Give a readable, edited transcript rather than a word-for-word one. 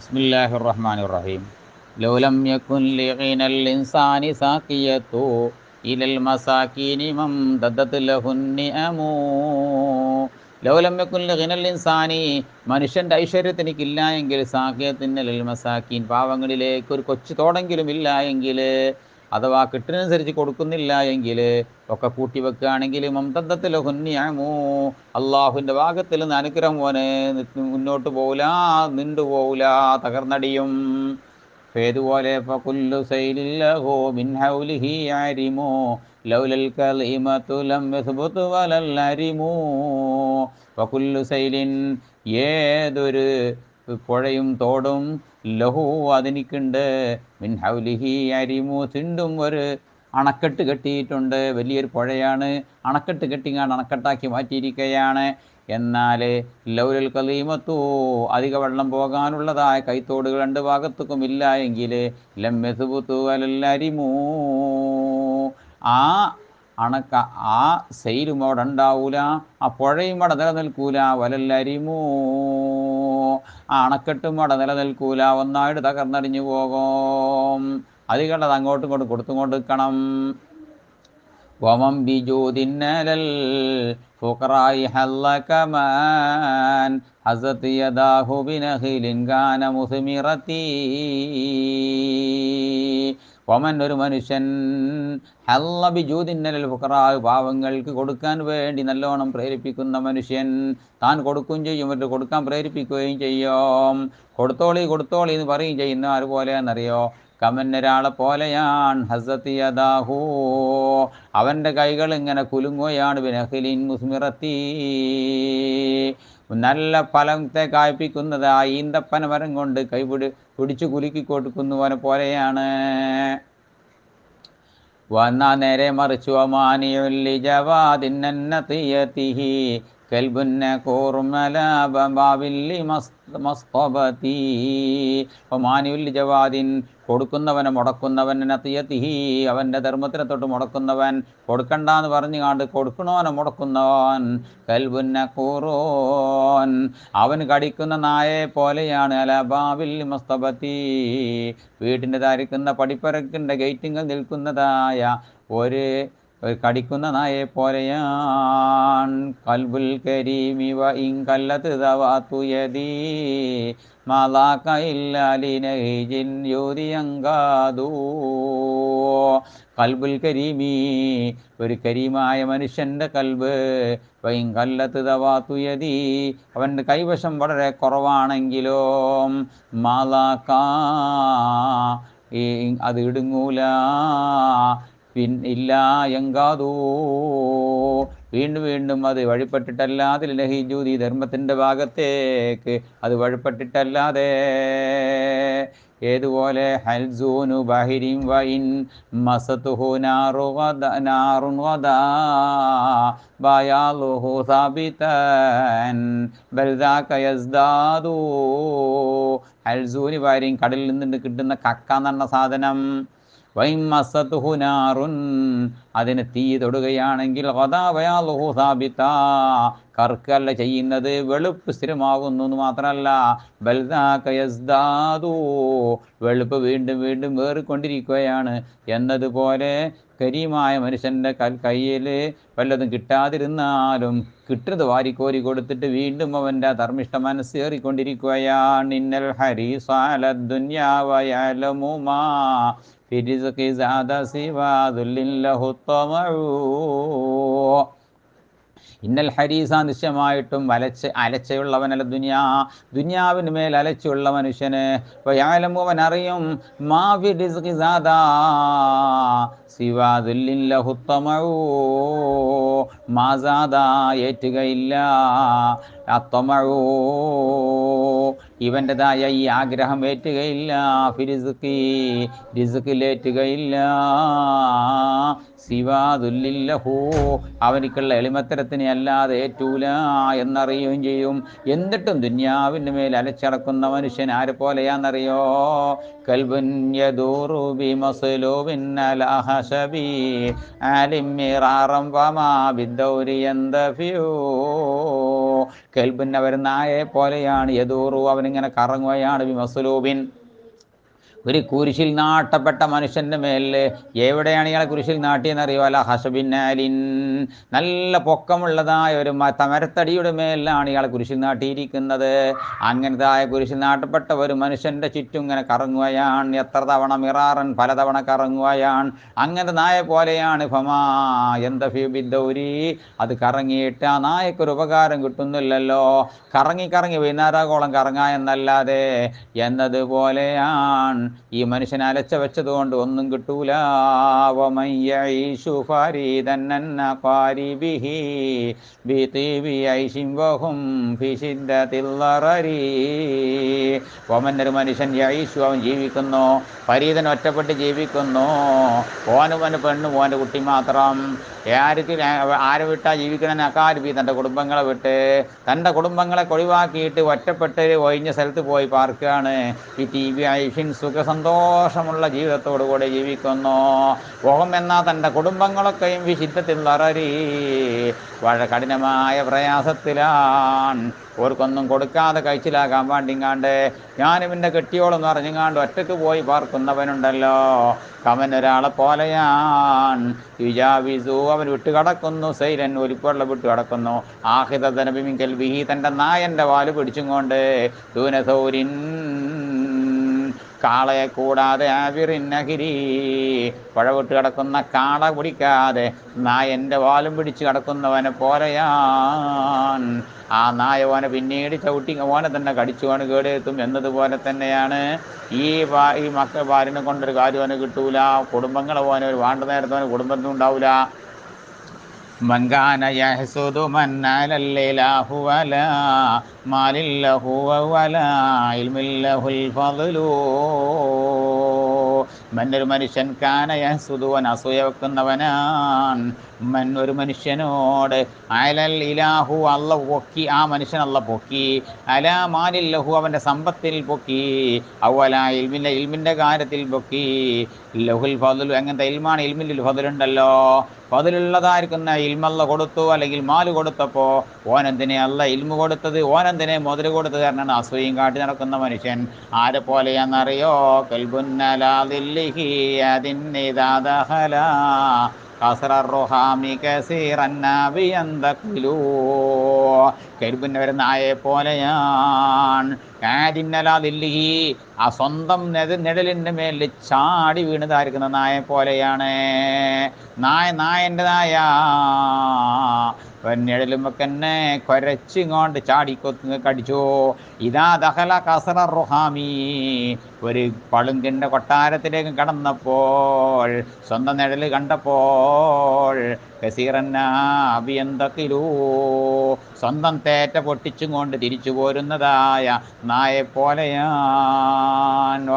ബിസ്മില്ലാഹിർ റഹ്മാനിർ റഹീം. ലൗ ലം യകുൻ ലിഗിനൽ ഇൻസാനി സാഖിയതു ഇലൽ മസാകീനി മംദദത് ലഹുൻ നിഅമു. ലൗ ലം യകുൻ ലിഗിനൽ ഇൻസാനി, മനുഷ്യൻ്റെ ഐശ്വര്യത്തിനിക്കില്ല എങ്കിൽ, സാഖിയത്തിൻ ലിൽ മസാക്കീൻ, പാവങ്ങളിലേക്ക് ഒരു കൊച്ചു തോടെങ്കിലും ഇല്ല എങ്കിൽ, അഥവാ കിട്ടുന്നതനുസരിച്ച് കൊടുക്കുന്നില്ല എങ്കിൽ, ഒക്കെ കൂട്ടി വെക്കുകയാണെങ്കിൽ, മംതദ്ദത്ത് ലഹുൻ നിഅമു, അള്ളാഹുവിൻ്റെ ഭാഗത്തിൽ നിന്ന് അനുഗ്രഹം പോലെ മുന്നോട്ട് പോകില്ല, നിണ്ടു പോകില്ല, തകർന്നടിയും. ഫേതുപോലെ ഫകുല്ലു സൈലില്ലഹു മിൻ ഹൗലിഹി അരിമു ലൗലൽ കലിമതു ലം യസ്ബുതു വലൽ അരിമു. ഫകുല്ലു സൈലിൻ, ഏതൊരു പുഴയും തോടും, ലഹു അതിനിക്കുണ്ട്, മിൻ ഹൗലിഹി അരിമു, തിണ്ടും ഒരു അണക്കെട്ട് കെട്ടിയിട്ടുണ്ട്. വലിയൊരു പുഴയാണ്, അണക്കെട്ട് കെട്ടിങ്ങാണ്ട് അണക്കെട്ടാക്കി മാറ്റിയിരിക്കുകയാണ്. എന്നാൽ ലൗലൽ കലീമത്തു, അധിക വെള്ളം പോകാനുള്ളതായ കൈത്തോടുകൾ രണ്ട് ഭാഗത്തേക്കും ഇല്ല എങ്കിൽ, ലം യസ്ബുതു വലൽ അരിമു, ആ സെയിലും അവിടെ ഉണ്ടാവൂല, ആ പുഴയും അവിടെ നിലനിൽക്കൂല. വലല്ലരിമൂ, ആ അണക്കെട്ടും അവിടെ നിലനിൽക്കൂല, ഒന്നായിട്ട് തകർന്നടിഞ്ഞു പോകും. അതുകൊണ്ടത് അങ്ങോട്ടും ഇങ്ങോട്ടും കൊടുത്തുകൊണ്ട് നിൽക്കണം. വമം ബിജൂദിന്നലൽ ഫുഖറായി ഹല്ലകമാൻ ഹസത് യദാഹു ബിനഖിലിൻ കാന മുസ്മിറതി. വമൻ, ഒരു മനുഷ്യൻ, ഹല്ല ബിജൂദിന്നലൽ ഫുഖറാ, പാവങ്ങൾക്ക് കൊടുക്കാൻ വേണ്ടി നല്ലോണം പ്രേരിപ്പിക്കുന്ന മനുഷ്യൻ, താൻ കൊടുക്കുകയും ചെയ്യും, മറ്റു കൊടുക്കാൻ പ്രേരിപ്പിക്കുകയും ചെയ്യും. കൊടുത്തോളി കൊടുത്തോളി എന്ന് പറയുകയും ചെയ്യുന്ന അതുപോലെയാണെന്നറിയോ? കമൻ, ഒരാളെ പോലെയാണ്, ഹസത്ത് യദാഹു, അവൻ്റെ കൈകൾ ഇങ്ങനെ കുലുങ്ങുകയാണ്, ബിനഖിലിൻ മുസ്മിറത്തി, നല്ല ഫലത്തെ കായ്പിക്കുന്നത് ആ ഈന്തപ്പന മരം കൊണ്ട് പിടിച്ചു കുലുക്കി കൊടുക്കുന്നവനെ പോലെയാണ്. വന്നാ നേരെ മറിച്ചു, അമാനിയുല്ലി ജവാദിന്നത്തിയതിഹി കൽബുന്ന കൂർമലാബില്ലി മസ്തബതി. ഒമാനിയുല്ലി ജവാദിൻ, കൊടുക്കുന്നവനെ മുടക്കുന്നവൻ, നത്തിയതിഹി, അവൻ്റെ ധർമ്മത്തിനെ തൊട്ട് മുടക്കുന്നവൻ, കൊടുക്കണ്ടെന്ന് പറഞ്ഞു കാണ്ട് കൊടുക്കണവനെ മുടക്കുന്നവൻ, കൽബുന്ന കൂറോൻ, അവൻ കടിക്കുന്ന നായയെ പോലെയാണ്, അലബാബില്ലി മസ്തബതി, വീട്ടിൻ്റെ ധാരിക്കുന്ന പടിപ്പരക്കിൻ്റെ ഗേറ്റിങ്ങൾ നിൽക്കുന്നതായ ഒരു കടിക്കുന്ന നായെ പോലെയാണ്. കൽബുൽ കരീമി വ ഇൻ കല്ലത് ദവാതു യദി മാലാക ഇല്ലാ ലിനഹിജിൻ യൂദിയങ്കാദു. കൽബുൽ കരീമി, ഒരു കരീമായ മനുഷ്യൻ്റെ കൽബ്, വ ഇൻ കല്ലത് ദവാതു യദി, അവൻ്റെ കൈവശം വളരെ കുറവാണെങ്കിലും, മാലാക, അത് ഇടുങ്ങൂല, ഇല്ല എങ്കാതൂ, വീണ്ടും വീണ്ടും അത് വഴിപ്പെട്ടിട്ടല്ലാതെ, ലഹിജൂതി, ധർമ്മത്തിൻ്റെ ഭാഗത്തേക്ക് അത് വഴിപ്പെട്ടിട്ടല്ലാതെ. ഏതുപോലെ, ഹൽസൂനു ബഹിരിൻ വഇൻ മസതുഹു നാറുൻ വദാ ബയാലുഹു സാബിതൻ ബൽ ദാക യസ്ദാദു. ഹൽസൂനി ബഹിരിൻ, കടലിൽ നിന്ന് കിട്ടുന്ന കക്ക എന്ന സാധനം, വൈൻ മസതുഹു നാറുൻ, അതിന് തീ തൊടുകയാണെങ്കിൽ, വദാബയാലുഹു സാബിത, കറുക്കല്ല ചെയ്യുന്നത്, വെളുപ്പ് സ്ഥിരമാകുന്നു എന്ന് മാത്രമല്ല, ബൽദാക യസ്ദാദു, വെളുപ്പ് വീണ്ടും വീണ്ടും വേറിക്കൊണ്ടിരിക്കുകയാണ്. എന്നതുപോലെ കരീമായ മനുഷ്യൻ്റെ കയ്യിൽ വല്ലതും കിട്ടാതിരുന്നാലും കിട്ടുന്നത് വാരിക്കോരി കൊടുത്തിട്ട് വീണ്ടും അവൻ്റെ ധർമ്മിഷ്ഠ മനസ്സേറിക്കൊണ്ടിരിക്കുകയാണ്. ഇന്നൽ ഹരീസ അലദ് ദുനിയാ വയഅലമു മാ ഫി റിസ്ഖി സാദ സിവാ ദുല്ലിൻ ലഹു തമഉ. ഇന്നൽ ഹരീസ, നിശ്ചയമായിട്ടും അലച്ചയുള്ളവനല്ല ദുനിയാവിന് മേൽ അലച്ചുള്ള മനുഷ്യന്, വയഅലമു, അവൻ അറിയും, മാ ഫി റിസ്ഖി സാദാ സിവാ ദുല്ലിൻ ലഹു തമഉ, മാസാദ, ഏറ്റുകയില്ല, അത്തമഉ, ഇവൻ്റെതായ ഈ ആഗ്രഹം ഏറ്റുകയില്ല, ഫിരിസ്ഖി, റിസ്ഖിലേറ്റുകയില്ല, സിവാദുല്ലില്ലഹു, അവനിക്കുള്ള എളിമത്തരത്തിനെ അല്ലാതെ ഏറ്റൂല എന്നറിയുകയും ചെയ്യും. എന്നിട്ടും ദുന്യാവിൻ്റെ മേൽ അലച്ചടക്കുന്ന മനുഷ്യൻ ആരെ പോലെയാണെന്നറിയോ? കൽബുൻ യദൂറു ബിമസ്ലൂബിൻ അലാ ഹശബി ആലിം മിറാറം വമാ ബിദ്ദൗരി യന്തഫിഉ. കെൽബിൻ അവർ നായയെ പോലെയാണ്, യദൂറു അവനിങ്ങനെ കറങ്ങുകയാണ്, ബിമസ്ലൂബിൻ ഒരു കുരിശിൽ നാട്ടപ്പെട്ട മനുഷ്യൻ്റെ മേലിൽ. എവിടെയാണ് ഇയാളെ കുരിശിൽ നാട്ടിയെന്നറിയോ? അല്ല ഹസബിന്നാലിൻ, നല്ല പൊക്കമുള്ളതായ ഒരു മരത്തടിയുടെ മേലിലാണ് ഇയാളെ കുരിശിൽ നാട്ടിയിരിക്കുന്നത്. അങ്ങനതായ കുരിശിൽ നാട്ടപ്പെട്ട ഒരു മനുഷ്യൻ്റെ ചുറ്റും ഇങ്ങനെ കറങ്ങുകയാണ്. എത്ര തവണ? മിറാറൻ, പലതവണ കറങ്ങുകയാണ്. അങ്ങനത്തെ നായ പോലെയാണ്. ഫമാ എന്ത ഫിബിദ്ദൗരി, അത് കറങ്ങിയിട്ട് ആ നായക്കൊരു ഉപകാരം കിട്ടുന്നില്ലല്ലോ. കറങ്ങി കറങ്ങി വൈകുന്നേരകോളം കറങ്ങാ എന്നല്ലാതെ എന്നതുപോലെയാണ് ഈ മനുഷ്യൻ അലച്ച വെച്ചതുകൊണ്ട് ഒന്നും കിട്ടൂല. ഒരു മനുഷ്യൻ യഈശു, അവൻ ജീവിക്കുന്നു, ഫരീദൻ ഒറ്റപ്പെട്ട് ജീവിക്കുന്നു. ഓനുവന് പെണ്ണും ഓൻ്റെ കുട്ടി മാത്രം. ആരെ വിട്ടാ ജീവിക്കണമെന്ന്? അക്കാരിബി, തൻ്റെ കുടുംബങ്ങളെ വിട്ട്, തൻ്റെ കുടുംബങ്ങളെ ഒഴിവാക്കിയിട്ട് ഒറ്റപ്പെട്ട് ഒഴിഞ്ഞ സ്ഥലത്ത് പോയി പാർക്കുകയാണ്. ഈ ടി വി ഐഷിൻ, സുഖസന്തോഷമുള്ള ജീവിതത്തോടു കൂടെ ജീവിക്കുന്നു. ഓഹം എന്നാൽ തൻ്റെ കുടുംബങ്ങളൊക്കെയും വിശുദ്ധത്തിൽ വളരി വളരെ കഠിനമായ പ്രയാസത്തിലാണ്. ഓർക്കൊന്നും കൊടുക്കാതെ കഴിച്ചിലാക്കാൻ വേണ്ടിങ്ങാണ്ട് ഞാനും എൻ്റെ കെട്ടിയോളെന്ന് പറഞ്ഞുങ്ങാണ്ട് ഒറ്റക്ക് പോയി പാർക്കുന്നവനുണ്ടല്ലോ, അവൻ ഒരാളെ പോലെയാണ്. യുജാവിസു, അവൻ വിട്ടുകടക്കുന്നു, സൈലൻ ഒലിപ്പുള്ള വിട്ടുകടക്കുന്നു. ആഹിതനബിമിങ്കൽ വിഹി, തൻ്റെ നായൻ്റെ വാല് പിടിച്ചും കൊണ്ട്, ദൂനസൗരിൻ, കാളയെ കൂടാതെ, ആവിറിൻ നഹിരി, പുഴ വിട്ട് കിടക്കുന്ന കാള പിടിക്കാതെ നായൻ്റെ വാലും പിടിച്ച് കിടക്കുന്നവനെ പോലെയാണ്. ആ നായ ഓനെ പിന്നീട് ചവിട്ടി ഓനെ തന്നെ കടിച്ചുകൊണ്ട് കേടെത്തും എന്നതുപോലെ തന്നെയാണ് ഈ ഭാര്യനെ കൊണ്ടൊരു കാര്യം അവന് കിട്ടൂല. കുടുംബങ്ങളെ ഓനെ ഒരു വേണ്ട നേരത്തെ അവന് കുടുംബത്തിനും ഉണ്ടാവില്ല. മങ്കാന യഹ്സുദു മൻ അലല്ലാഹു വലാ മാലില്ലഹു വലാ ഇൽമില്ലഹുൽ ഫദ്ലു. മന്നൊരു മനുഷ്യൻ കാന യഹ്സുദു, അവൻ അസൂയ വെക്കുന്നവനാണ്. മൻ ഒരു മനുഷ്യനോട്, അലൽ ഇലാഹു, അല്ല പൊക്കി, ആ മനുഷ്യൻ അല്ല പൊക്കി, അലാ മാലില്ലഹു, അവൻ്റെ സമ്പത്തിൽ പൊക്കി, അവല ഇൽമില്ല, ഇൽമിൻ്റെ കാര്യത്തിൽ പൊക്കി, ലഹുൽ ഫദ്ലു, എങ്ങനത്തെ ഇൽമാണ്? ഇൽമിൽ ഫദ്ലുണ്ടല്ലോ, ഫദ്ലുള്ളതായിരിക്കുന്ന ഇൽമല്ല കൊടുത്തു, അല്ലെങ്കിൽ മാല് കൊടുത്തപ്പോൾ ഓനെന്തിനെ അല്ല ഇൽമു കൊടുത്തത്, ഓനെന്തിനെ മുതൽ കൊടുത്തത് കാരണമാണ് അസൂയും കാട്ടി നടക്കുന്ന മനുഷ്യൻ. ആരെ പോലെയാണെന്നറിയോ? കൽബുന്നലാദില്ലിഹി അതിന്നിദാദഹല കരുപിന്നെ വരുന്ന നായയെ പോലെയാണ്. ആദിന്നലാദില്ലിഹി, ആ സ്വന്തം നിഴലിൻ്റെ മേലിൽ ചാടി വീണതായിരിക്കുന്ന നായെ പോലെയാണ്. നായൻ്റെതായ നിഴലുമൊക്കെ തന്നെ കുരച്ചിങ്ങോണ്ട് ചാടിക്കൊത്ത് കടിച്ചു. ഇതാ ദഹല കസറ റുഹാമി, ഒരു പളുങ്കിൻ്റെ കൊട്ടാരത്തിലേക്ക് കടന്നപ്പോൾ, സ്വന്തം നിഴൽ കണ്ടപ്പോൾ, കസീറന്നാബിയന്തക്കിലൂ, സ്വന്തം തേറ്റ പൊട്ടിച്ചും കൊണ്ട് തിരിച്ചു പോരുന്നതായ നായെ പോലെയാണ്.